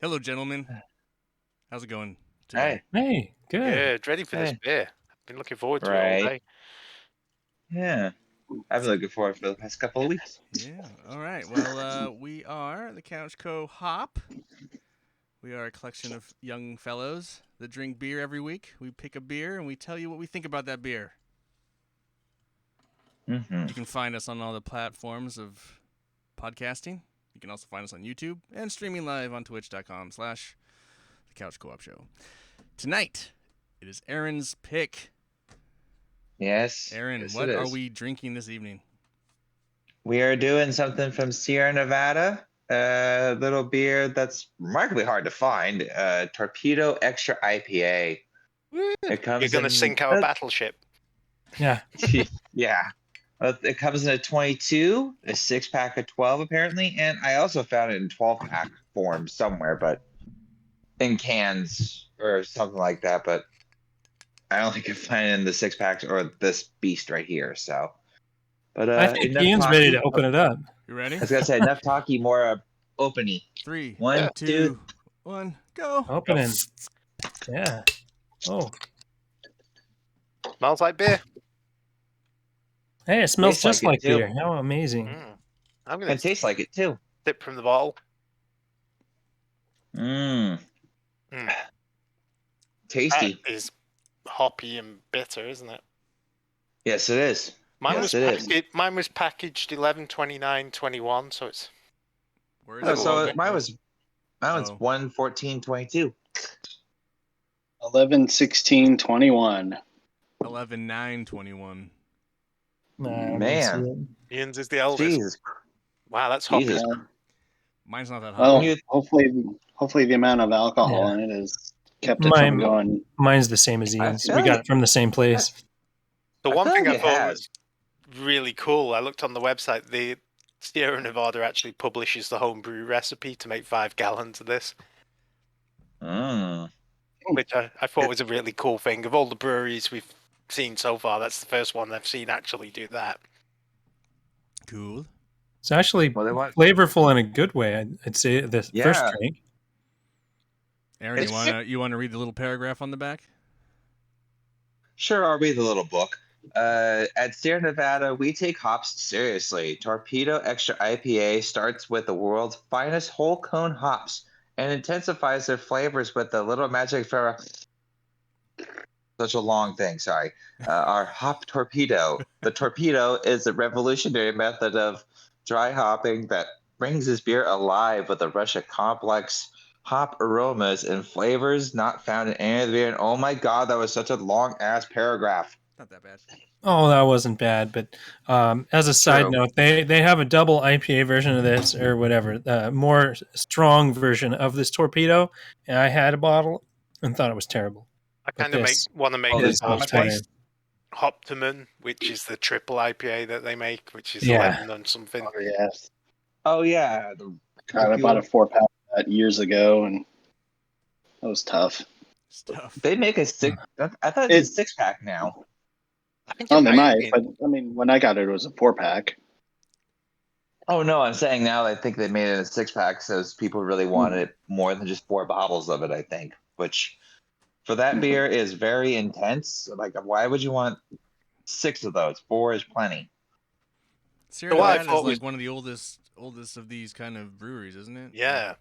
Hello, gentlemen. How's it going today? Hey, Hey, good. Good. Ready for this hey, beer. I've been looking forward to it all right. day. Yeah, I've been looking forward for the past couple of weeks. Yeah. All right. Well, we are the Couch Co. Hop. We are a collection of young fellows that drink beer every week. We pick a beer and we tell you what we think about that beer. Mm-hmm. You can find us on all the platforms of podcasting. You can also find us on YouTube and streaming live on twitch.com/the Couch Co-op Show. Tonight, it is Aaron's pick. Yes, Aaron, yes, it what are is. we drinking this evening? We are doing something from Sierra Nevada. A little beer that's remarkably hard to find. Torpedo Extra IPA. Woo! It You're comes going to in, sink our battleship. Yeah. yeah. It comes in a 22, a 6-pack of 12 apparently, and I also found it in 12-pack form somewhere, but in cans or something like that. But I don't think I can find it in the 6-packs or this beast right here. So, but I think enough Ian's ready to talky. open it up. You ready? I was gonna say enough talky, more openy. 3, Yeah. 1, 2. 2, 1, go. Opening. Yeah. Oh. Smells like beer. Hey, it smells Tastes like just it like too. beer. How amazing. I'm going And to tastes like it too. sip from the bottle. Mmm, Mm. That tasty. is hoppy and bitter, isn't it? Yes, it is. Mine Yes, was it is. mine was packaged 11/29/21, so it's Where a is Oh, it? little so older. mine was Oh. 1/14/22. 11/16/21. 11/9/21. Nah, I don't even see Man, it. Ian's is the eldest. Jesus, Wow, that's hoppy. Jesus. Mine's not that hot. Well, You- hopefully the amount of alcohol Yeah. in it has kept it from going. Mine's the same as I Ian's. feel We like got it from the same place. The I one feel thing like I it thought has. was really cool, I looked on the website, the Sierra Nevada actually publishes the homebrew recipe to make 5 gallons of this, Mm. which I thought was a really cool thing. Of all the breweries we've seen so far, that's the first one I've seen actually do that. Cool. It's actually Well, they want. flavorful in a good way. I'd say the first Yeah. drink. Aaron, It's you wanna read the little paragraph on the back? Sure, I'll read the little book. At Sierra Nevada, we take hops seriously. Torpedo Extra IPA starts with the world's finest whole cone hops and intensifies their flavors with the little magic for such a long thing. Sorry. Our hop torpedo. The torpedo is a revolutionary method of dry hopping that brings this beer alive with a rush of complex hop aromas and flavors not found in any other beer. And oh my God, that was such a long ass paragraph. Not that bad. Oh, that wasn't bad. But as a side True. note, they have a double IPA version of this or whatever, more strong version of this torpedo. And I had a bottle and thought it was terrible. I But kind of this want to make Oh, the is this much much better. ice? Hoptimum, which is the triple IPA that they make, which is Yeah. 11 and something. Oh yes, Oh yeah. God, I bought a 4-pack of that years ago, and that was tough. Stuff. They make a six. I thought it's a 6-pack now. I think Oh, it they might have might, but been. I mean, when I got it, it was a 4-pack. Oh no, I'm saying now I think they made it a 6-pack, so people really wanted more than just 4 bottles of it. I think, which for that beer is very intense. Like, why would you want 6 of those? 4 is plenty. Sierra So what I Nevada is thought like was- one of the oldest of these kind of breweries, isn't it? Yeah.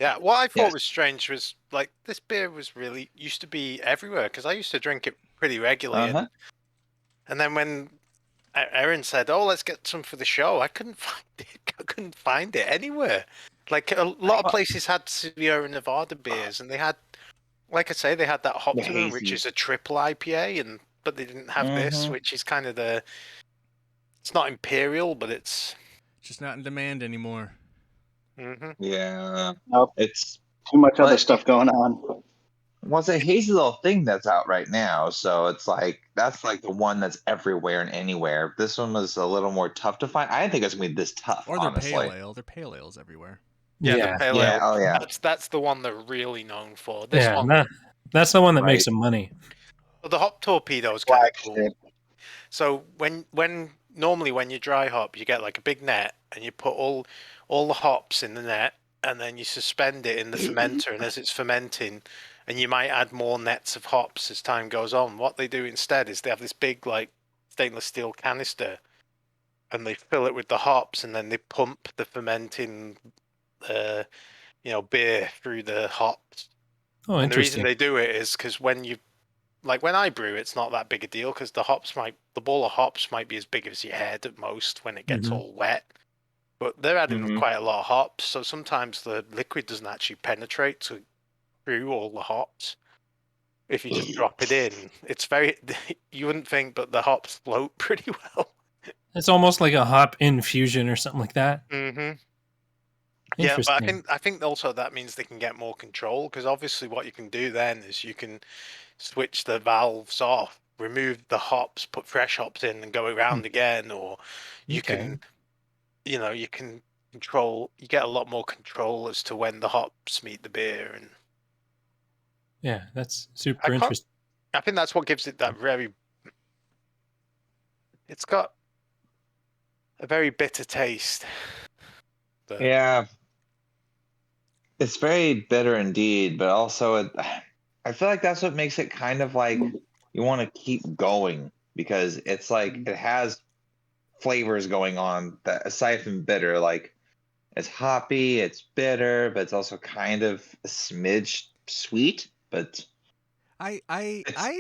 Yeah, what I thought Yes. was strange was like this beer was really used to be everywhere because I used to drink it pretty regularly. Uh-huh. And then when Erin said, "Oh, let's get some for the show," I couldn't find it. I couldn't find it anywhere. Like a lot of places had Sierra Nevada beers, and they had, like I say, they had that Hoptimum, which hazy. is a triple IPA, but they didn't have this, Mhm. which is kind of it's not imperial, but it's. Just not in demand anymore. Mm-hmm. Yeah. Nope, It's too much other But- stuff going on. well, it's a hazy little thing that's out right now, so it's like that's like the one that's everywhere and anywhere. This one was a little more tough to find. I didn't think it was gonna be this tough. Or their honestly. pale ale. Their pale ales everywhere. Yeah, Yeah. the pale Yeah. ale. Oh yeah. That's the one they're really known for. This Yeah. one, That's the one that makes Right. them money. well, the hop torpedo is kind of cool. Flagship. So normally when you dry hop, you get like a big net and you put all the hops in the net, and then you suspend it in the fermenter, and as it's fermenting, and you might add more nets of hops as time goes on. What they do instead is they have this big like stainless steel canister, and they fill it with the hops, and then they pump the fermenting, beer through the hops. Oh, And the reason interesting. they do it is because when I brew, it's not that big a deal because the ball of hops might be as big as your head at most when it gets Mhm. all wet. But they're adding Mhm. quite a lot of hops, so sometimes the liquid doesn't actually penetrate through all the hops. If you just drop it in, it's very you wouldn't think, but the hops float pretty well. It's almost like a hop infusion or something like that. Mm-hmm. Yeah, but Interesting. I think also that means they can get more control because obviously what you can do then is you can switch the valves off, remove the hops, put fresh hops in, and go around again, or you Okay. can, you can control. You get a lot more control as to when the hops meet the beer, and Yeah, that's super I can't. interesting. I think that's what gives it that very. It's got a very bitter taste. But Yeah, it's very bitter indeed, but also I feel like that's what makes it kind of like you want to keep going because it's like it has flavors going on that aside from bitter, like it's hoppy, it's bitter, but it's also kind of a smidge sweet. But I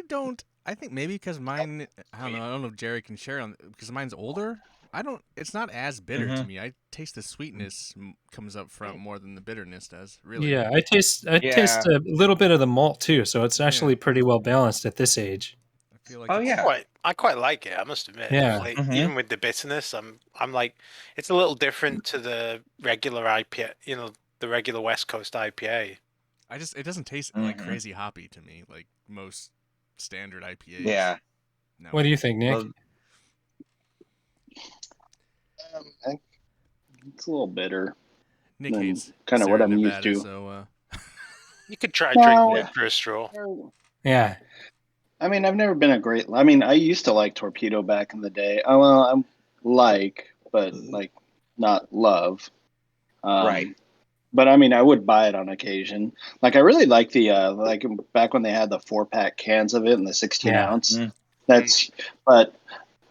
don't. I think maybe because mine. I don't know. I don't know if Jerry can share on because mine's older. I don't. It's not as bitter to me. I taste the sweetness comes up front more than the bitterness does. Really. Yeah, I taste Yeah. a little bit of the malt too, so it's actually Yeah. pretty well balanced at this age. I feel like Oh it's. yeah. I quite like it. I must admit, Yeah. like Mhm. even with the bitterness, I'm like, it's a little different to the regular IPA. The regular West Coast IPA. It doesn't taste like Mhm. crazy hoppy to me, like most standard IPAs. Yeah. What do you think, Nick? Well, It's a little bitter Nick than hates kind of what Sierra I'm used Nevada, to. so You could try drinking Well, it through a straw. Yeah. I mean, I've never been a great. I mean, I used to like Torpedo back in the day. Well, I'm but like not love. right. But I mean, I would buy it on occasion. Like I really like the like back when they had the 4-pack cans of it and the 16 Yeah. ounce. Mm. That's, but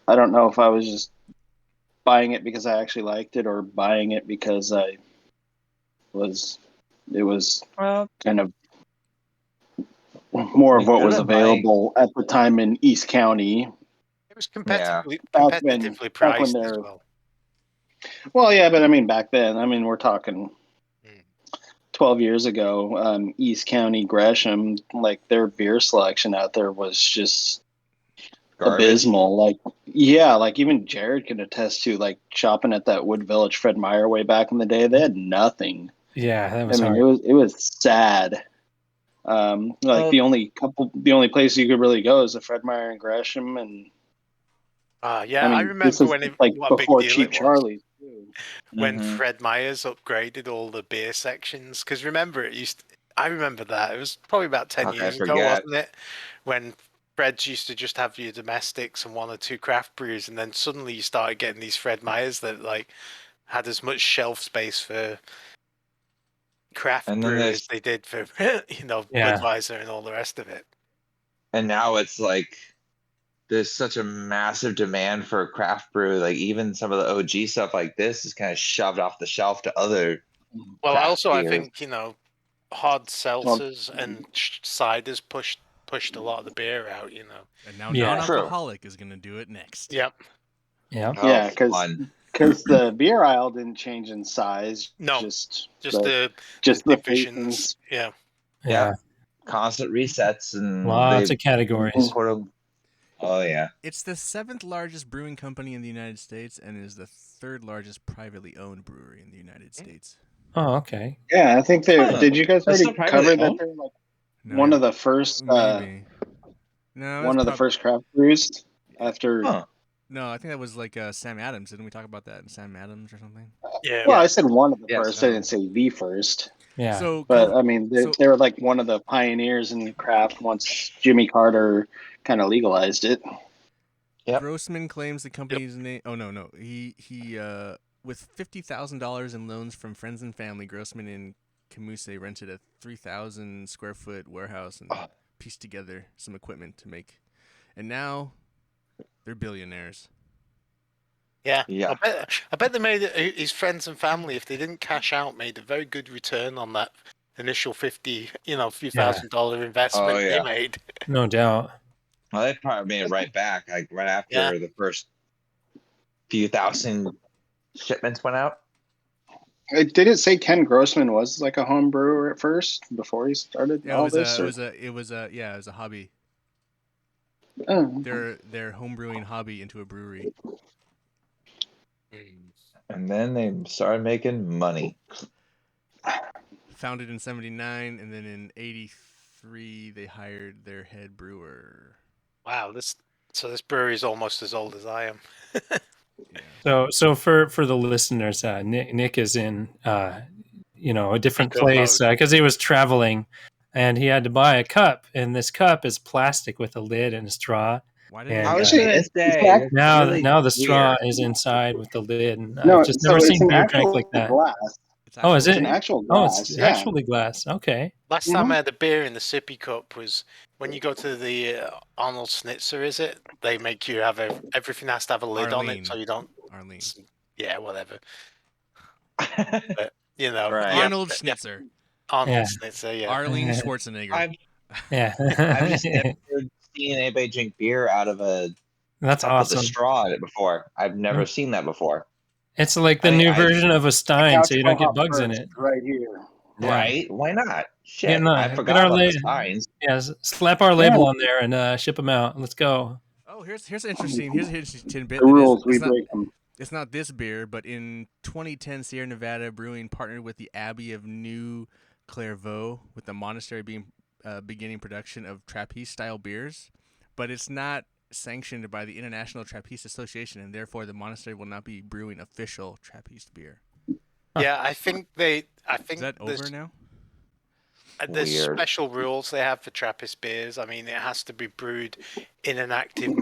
I don't know if I was just buying it because I actually liked it or buying it because it was Well, kind of more of you what could was have buying. available at the time in East County. It was Yeah. competitively Back when priced as they're, well. well, yeah, but I mean back then, I mean we're talking Mm. 12 years ago, East County, Gresham, like their beer selection out there was just Garbage. abysmal. Like, yeah, like even Jared can attest to like shopping at that Wood Village Fred Meyer way back in the day. They had nothing. Yeah, that I was mean, hard. it was sad. Like Well, the only place you could really go is the Fred Meyer and Gresham, and Yeah, I I mean this remember is like what a big before deal Cheap it was Charlie's too. when mhm. Fred Meyers upgraded all the beer sections. Because remember, I remember that. It was probably about 10 How can I years ago, forget? wasn't it? When Fred's used to just have your domestics and one or two craft brews, and then suddenly you started getting these Fred Meyers that like had as much shelf space for craft And then brew as there's they did for Yeah. Budweiser and all the rest of it. and now it's like there's such a massive demand for craft brew. Like even some of the OG stuff like this is kind of shoved off the shelf to other Well, craft also I beers. think hard Well, seltzers and ciders pushed a lot of the beer out. and now Yeah. True. non-alcoholic is gonna do it next. Yep. Yeah. Oh, yeah, fun. because the beer aisle didn't change in size, No, just just the the divisions. facings. Yeah. Yeah. Constant resets and Lots they of categories. sort of. Oh yeah. It's the 7th largest brewing company in the United States and is the 3rd largest privately owned brewery in the United States. Oh, okay. Yeah, I think they Huh. did. You guys That's already still privately cover that owned? they're like No, one of the first maybe. No, one of the first craft brews after. Huh. No, I think that was like Sam Adams. Didn't we talk about that in Sam Adams or something? Yeah. Well, I said one of the Yes. first. I didn't say the first. Yeah. So, But I mean, so they were like one of the pioneers in craft once Jimmy Carter kind of legalized it. Yep. Grossman claims the company's name. Oh no, he with $50,000 in loans from friends and family, Grossman and Camuse rented a 3,000 square foot warehouse and pieced together some equipment to make. And now they're billionaires. Yeah. Yeah. I bet they made his friends and family, if they didn't cash out, made a very good return on that initial few $1,000 investment they made. No doubt. Well, they probably made it right back, like right after the first few thousand shipments went out. Did it say Ken Grossman was like a home brewer at first before he started Yeah, all it this? was a hobby. Oh. Their home brewing hobby into a brewery. And then they started making money. Founded in 79, and then in 83 they hired their head brewer. Wow, this brewery is almost as old as I am. Yeah. So for the listeners, Nick is in a different Eco place mode. because he was traveling, and he had to buy a cup, and this cup is plastic with a lid and a straw. Why did And, I was uh, gonna say that's Now really the straw weird. is inside with the lid, and No, I've just so never it's seen an beer actual drank like that. glass. It's Oh, is It's it? an actual Oh, glass. it's yeah. actually glass. Okay. Last time I had a beer in the sippy cup was when you go to the Arnold Schnitzer, is it? They make you have everything has to have a lid on Arlene. it, so you don't. Arlene. Yeah, whatever. But you know, Right. you have- Arnold Schnitzer. Arnold Yeah. Schnitzer, yeah. Arlene Schwarzenegger. Yeah. I've just never seen anybody drink beer out of a That's cup with a awesome. straw in it before. I've never seen that before. It's like the I mean, new I- version of a Stein, Couch so you don't get co-op bugs in first, it. right here. Yeah. Right? Why not? Shit, Get I forgot about the signs. Yeah, slap our label on there and ship them out. Let's go. Oh, here's interesting. Here's an interesting tidbit. The that rules, is, we it's not, break them. it's not this beer, but in 2010, Sierra Nevada Brewing partnered with the Abbey of New Clairvaux, with the monastery beginning production of Trappiste-style beers. But it's not sanctioned by the International Trappiste Association, and therefore the monastery will not be brewing official Trappiste beer. Yeah, I think Is that there's over now? there's Weird. special rules they have for Trappist beers. I mean, it has to be brewed in an active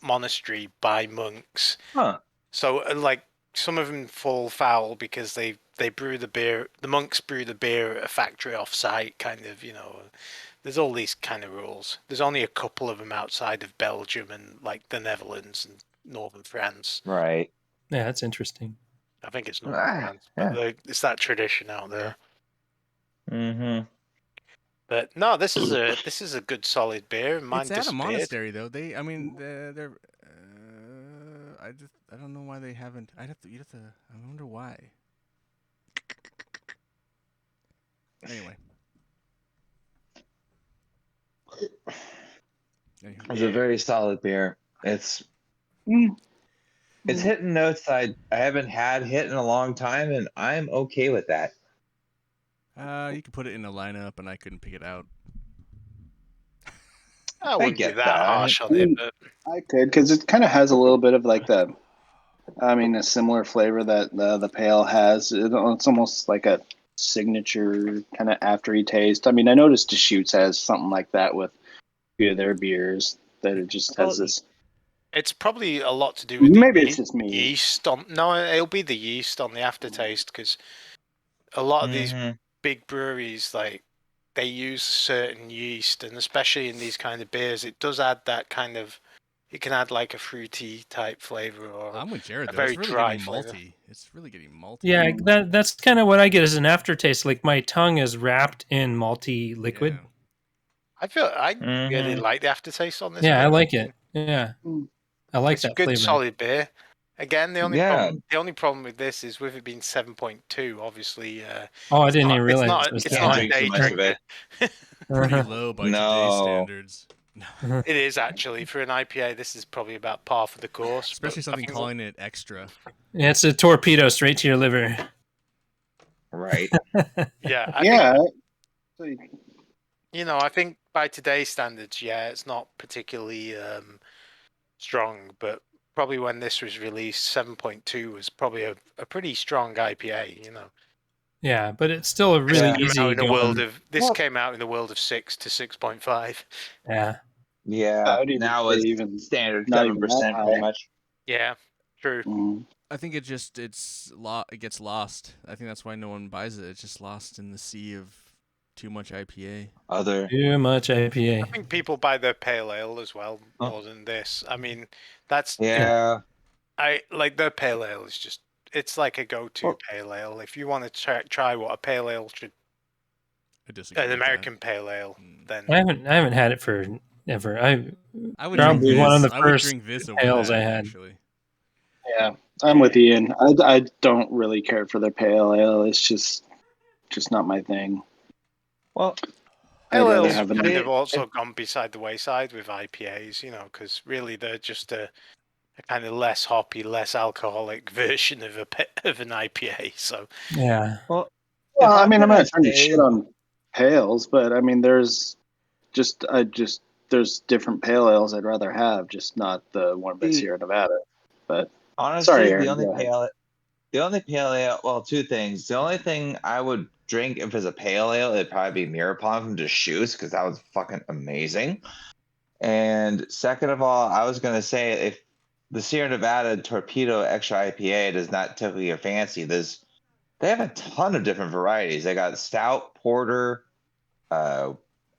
monastery by monks. Huh. So, like, some of them fall foul because they brew the beer. The monks brew the beer at a factory off-site, kind of. There's all these kind of rules. There's only a couple of them outside of Belgium and like the Netherlands and northern France. Right. Yeah, that's interesting. I think it's northern France, but it's that tradition out there. Mm-hmm. But no, this is a good solid beer. Mine It's at a disappeared. monastery though. They're I don't know why they haven't. I wonder why. Anyway. It's a very solid beer. It's hitting notes I haven't had hit in a long time, and I'm okay with that. You could put it in a lineup, and I couldn't pick it out. I wouldn't be get that that. harsh on it, but I could, because it kind of has a little bit of like a similar flavor that the pale has. It's almost like a signature kind of after-y taste. I mean, I noticed Deschutes has something like that with a few of their beers, that it just has this. it's probably a lot to do with Maybe the it's just me. yeast on. No, it'll be the yeast on the aftertaste, because a lot of these big breweries, like, they use certain yeast, and especially in these kind of beers, it does add that kind of. It can add like a fruity type flavor, or I'm with Jared a though. very It's really dry getting flavor. malty. It's really getting malty. Yeah, that's kind of what I get as an aftertaste. Like my tongue is wrapped in malty liquid. Yeah. I feel I really like the aftertaste on this. Yeah, I beer. like it. Yeah, I like It's that a good flavor. solid beer. Again, the only problem with this is with it being 7.2. Obviously, Oh, I didn't even realize it's it was not that a drink too day much of drinker. it. Pretty low by today's standards. It is actually for an IPA. This is probably about par for the course. Especially but I something think calling it extra. Yeah, it's a torpedo straight to your liver. Right. Yeah, Yeah. I think by today's standards, it's not particularly strong, but probably when this was released, 7.2 was probably a pretty strong IPA. Yeah, but it's still a really easy came out in the world going. of this came out in the world of 6 to 6.5. Yeah. Yeah. I would even Now say it's even standard not even 7% that pretty high. much. Yeah, true. I think it gets lost. I think that's why no one buys it. It's just lost in the sea of too much IPA. Too much I IPA. think people buy their pale ale as well Oh. more than this. I mean, that's Yeah. I like their pale ale is just it's like a go-to Well- pale ale. If you want to try what a pale ale should, I disagree. an with American pale ale, Mm. then I haven't had it for ever. I would Probably drink one of this. the I would first drink this over ales that, I had. actually. Yeah, I'm with Ian. I don't really care for their pale ale. It's just not my thing. Well, I'd pale rather ales have kind an of also gone beside the wayside with IPAs, because really they're just a kind of less hoppy, less alcoholic version of of an IPA. So Yeah. Well, if I I'm mean, I'm gonna not trying to say- shit on pails, but I mean, there's there's different pale ales I'd rather have, just not the one by The- Sierra Nevada. But honestly, sorry, Aaron, the only go ahead. pale ale. Well, two things. The only thing I would drink if it's a pale ale, it'd probably be Mirror Pond from Deschutes because that was fucking amazing. And second of all, I was gonna say if the Sierra Nevada Torpedo Extra IPA does not tickle your fancy, they have a ton of different varieties. They got stout, porter,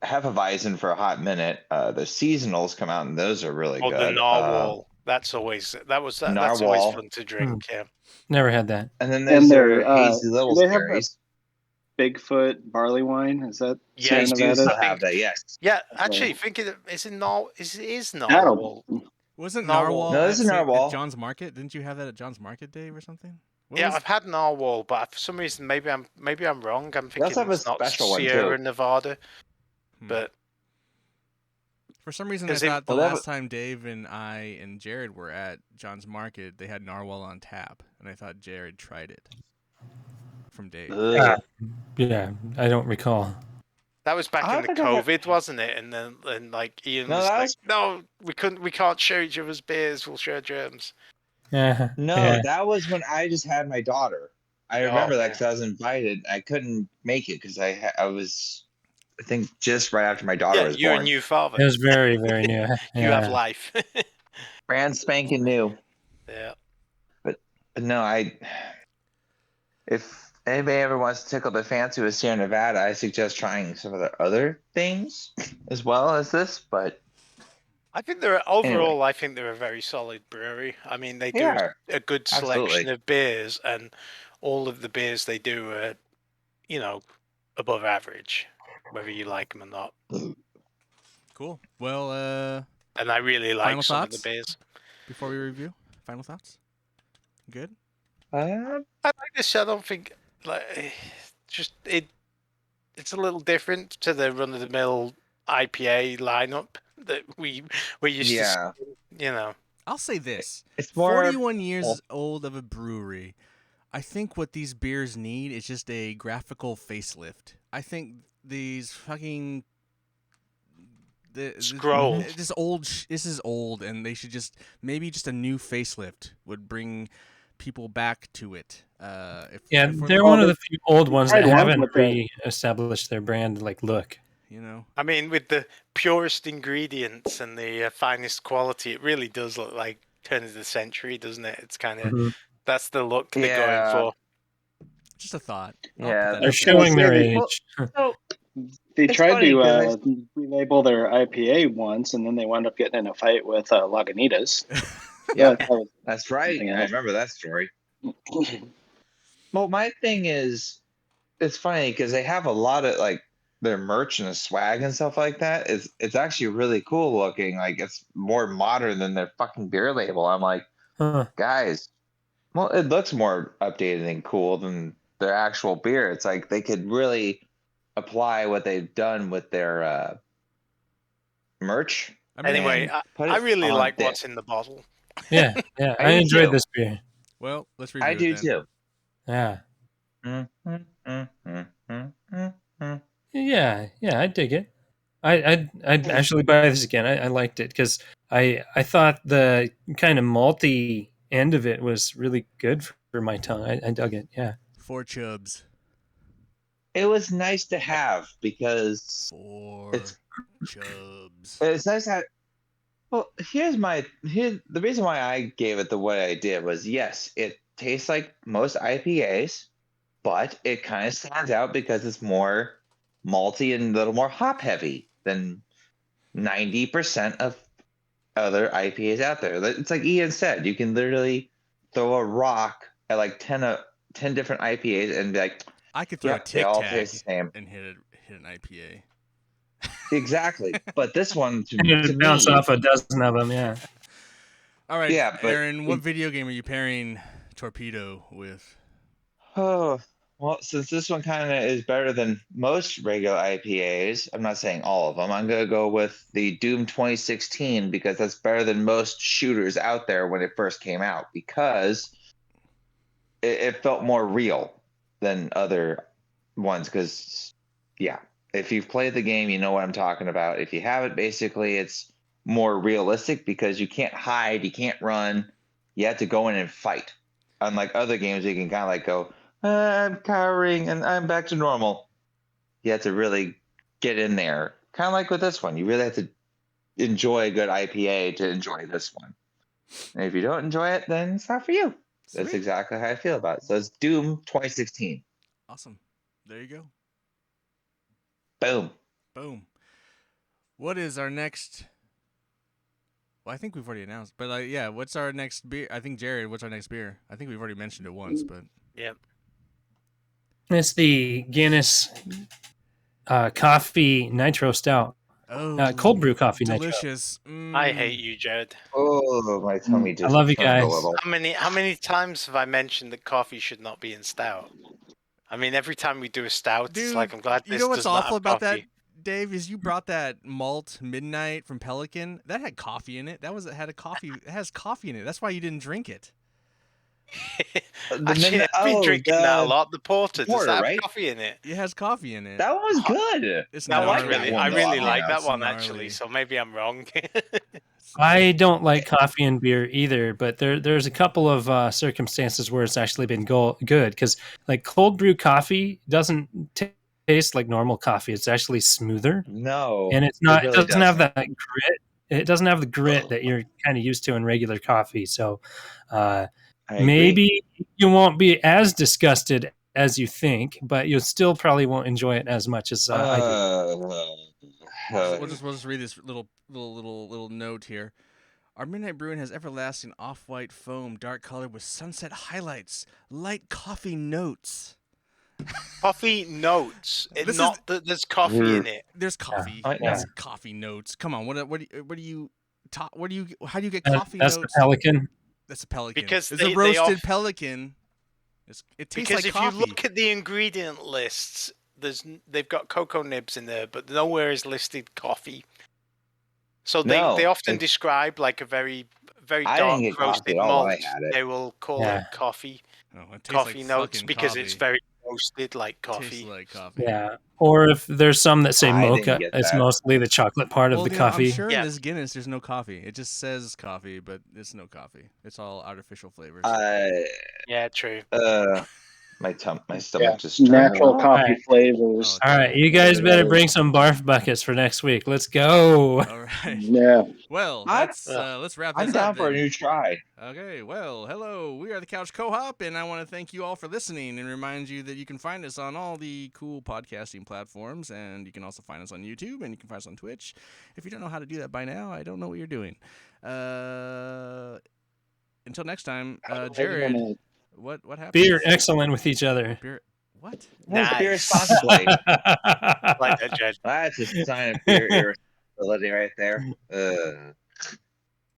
Hefeweizen for a hot minute. The seasonals come out, and those are really or the good. narwhal. That's always that's always Narwhal. fun to drink. Yeah. Never had that. And then there's their, their hazy little do they have berries. Bigfoot barley wine. Is that Yeah, Sierra They do Nevada? still have that, yes. Yeah, Okay. actually, thinking is it narwhal? Is That'll- narwhal? Wasn't Narwhal. Narwhal, No, at, this is Narwhal. at John's Market? Didn't you have that at John's Market, Dave, or something? What Yeah, was- I've had narwhal, but for some reason maybe I'm wrong. I'm thinking also have a it's not special one, Sierra too. Nevada, Hmm. but For some reason, I 'cause they- thought the Well, that last time Dave and I and Jared were at John's Market, they had Narwhal on tap, and I thought Jared tried it from Dave. Ah. Yeah, I don't recall. that was back I in the don't think I've COVID, wasn't it? And then like Ian No, was that like, was- "No, we can't share each other's beers. We'll share germs." Yeah. No, Yeah. that was when I just had my daughter. I Oh, remember that okay. because I was invited. I couldn't make it because I was, I think, just right after my daughter Yeah, was you're born. a new father. It was very, very new. You have Yeah. life. Brand spanking new. Yeah. But no, if anybody ever wants to tickle the fancy with Sierra Nevada, I suggest trying some of the other things as well as this. But I think they're overall. I think they're a very solid brewery. I mean, they do yeah, a good selection absolutely. of beers, and all of the beers they do are, above average, whether you like them or not. Cool. Well, And I really like Final some of thoughts? the beers. before we review, final thoughts? Good? I like this. I don't think just it's a little different to the run of the mill IPA lineup that we're used Yeah, to. I'll say this. it's more. 41 years old of a brewery. I think what these beers need is just a graphical facelift. I think these fucking Scroll. This is old, and they should just maybe just a new facelift would bring people back to it. Yeah, if we're they're looking- one of the few old ones that tried one haven't with the- re-established their brand look. you know. I mean, with the purest ingredients and the finest quality, it really does look like turn of the century, doesn't it? It's kind of Mhm. that's the look they're Yeah. going for. Just a thought. I'll put Yeah, that They're out there. showing their Well, age. So They It's tried funny to 'cause relabel their IPA once, and then they wound up getting in a fight with Lagunitas. yeah, That was that's right. something I else. remember that story. Well, my thing is, it's funny because they have a lot of their merch and the swag and stuff like that. It's actually really cool looking. Like it's more modern than their fucking beer label. I'm like, Huh. guys, well, it looks more updated and cool than their actual beer. It's like they could really apply what they've done with their merch. I mean, Anyway, Put I it really on like this. what's in the bottle. Yeah, yeah. I I do enjoyed too. this beer. well, let's review I it do then. too. Yeah. Mm. Yeah, I dig it. I'd actually buy this again. I liked it because I thought the kind of malty end of it was really good for my tongue. I dug it. Yeah. 4 Chubs. It was nice to have because 4 It's- Chubs. it's nice to have. Well, here's the reason why I gave it the way I did was yes, it tastes like most IPAs, but it kind of stands out because it's more malty and a little more hop heavy than 90% of other IPAs out there. It's like Ian said, you can literally throw a rock at like 10 different IPAs and be like, I could throw a yep, they all tic taste tac the same. and hit an IPA. Exactly. But this one, to It'd bounce me, off a dozen of them, yeah. All right, yeah, but Aaron, what video game are you pairing Torpedo with? oh, well, since this one kind of is better than most regular IPAs, I'm not saying all of them. I'm going to go with the Doom 2016 because that's better than most shooters out there when it first came out because it felt more real than other ones. Because, yeah, if you've played the game, you know what I'm talking about. If you haven't, basically, it's more realistic because you can't hide, you can't run, you have to go in and fight. Unlike other games, you can kind of like go, I'm cowering and I'm back to normal. You have to really get in there. Kind of like with this one. You really have to enjoy a good IPA to enjoy this one. And if you don't enjoy it, then it's not for you. That's Sweet. exactly how I feel about it. So it's Doom 2016. Awesome. There you go. Boom. Boom. What is our next? Well, I think we've already announced, but yeah, what's our next beer? I think Jared, what's our next beer? I think we've already mentioned it once, but Yep. It's the Guinness Coffee Nitro Stout. oh, Cold brew coffee nitro. delicious. I hate you, Jared. Oh, my tummy just love you turned a guys. little. How many times have I mentioned that coffee should not be in stout? I mean, every time we do a stout, Dude, it's like I'm glad you this know what's does not awful have about coffee. that, Dave? Is you brought that malt midnight from Pelican. That had coffee in it. It had a coffee. It has coffee in it. That's why you didn't drink it. Actually, I've been drinking that a lot. The porter, does porter, that have right? coffee in it? It has coffee in it. That one was good. It's That gnarly. was really, one, I though, really I'll be like that honest. one Gnarly. actually. So maybe I'm wrong. I don't like coffee in beer either, but there's a couple of circumstances where it's actually been good because like cold brew coffee doesn't taste like normal coffee. It's actually smoother, No. and it's not. It It really doesn't have doesn't. that grit. It doesn't have the grit that you're kind of used to in regular coffee. So I agree. maybe you won't be as disgusted as you think, but you still probably won't enjoy it as much as I do. We'll just read this little note here. Our Midnight Brewing has everlasting off-white foam, dark color with sunset highlights, light coffee notes. Coffee notes. This Not that there's coffee in it. There's coffee. Yeah. That's coffee notes. Come on, how do you get coffee That's notes? the Pelican. That's a pelican. Because it's they a roasted off- pelican. It tastes Because like if coffee. you look at the ingredient lists, they've got cocoa nibs in there, but nowhere is listed coffee. So they often describe like a very I dark didn't get coffee roasted at all when malt. I had it. They will call it coffee. Oh, it tastes Coffee like notes fucking because coffee. it's very roasted like Tastes coffee. like coffee. Yeah. Or if there's some that say I didn't mocha, get it's that. mostly the chocolate part of the coffee. I'm sure Yeah. in this Guinness there's no coffee. It just says coffee, but it's no coffee. It's all artificial flavors. Yeah, true. My stomach Yeah, just turned natural a little. coffee Alright. flavors. All right, you guys better bring some barf buckets for next week. Let's go. All right. Yeah. Well, I- let's wrap I'm this down up for a then. new try. Okay, well, hello. We are the Couch Co-op, and I want to thank you all for listening and remind you that you can find us on all the cool podcasting platforms, and you can also find us on YouTube, and you can find us on Twitch. If you don't know how to do that by now, I don't know what you're doing. Until next time, Jared, what happened? Beer excellent with each other. Beer, what? Nice. Beer Nice. responsibly. Like that, Jed. That's a sign of beer irresponsibility right there.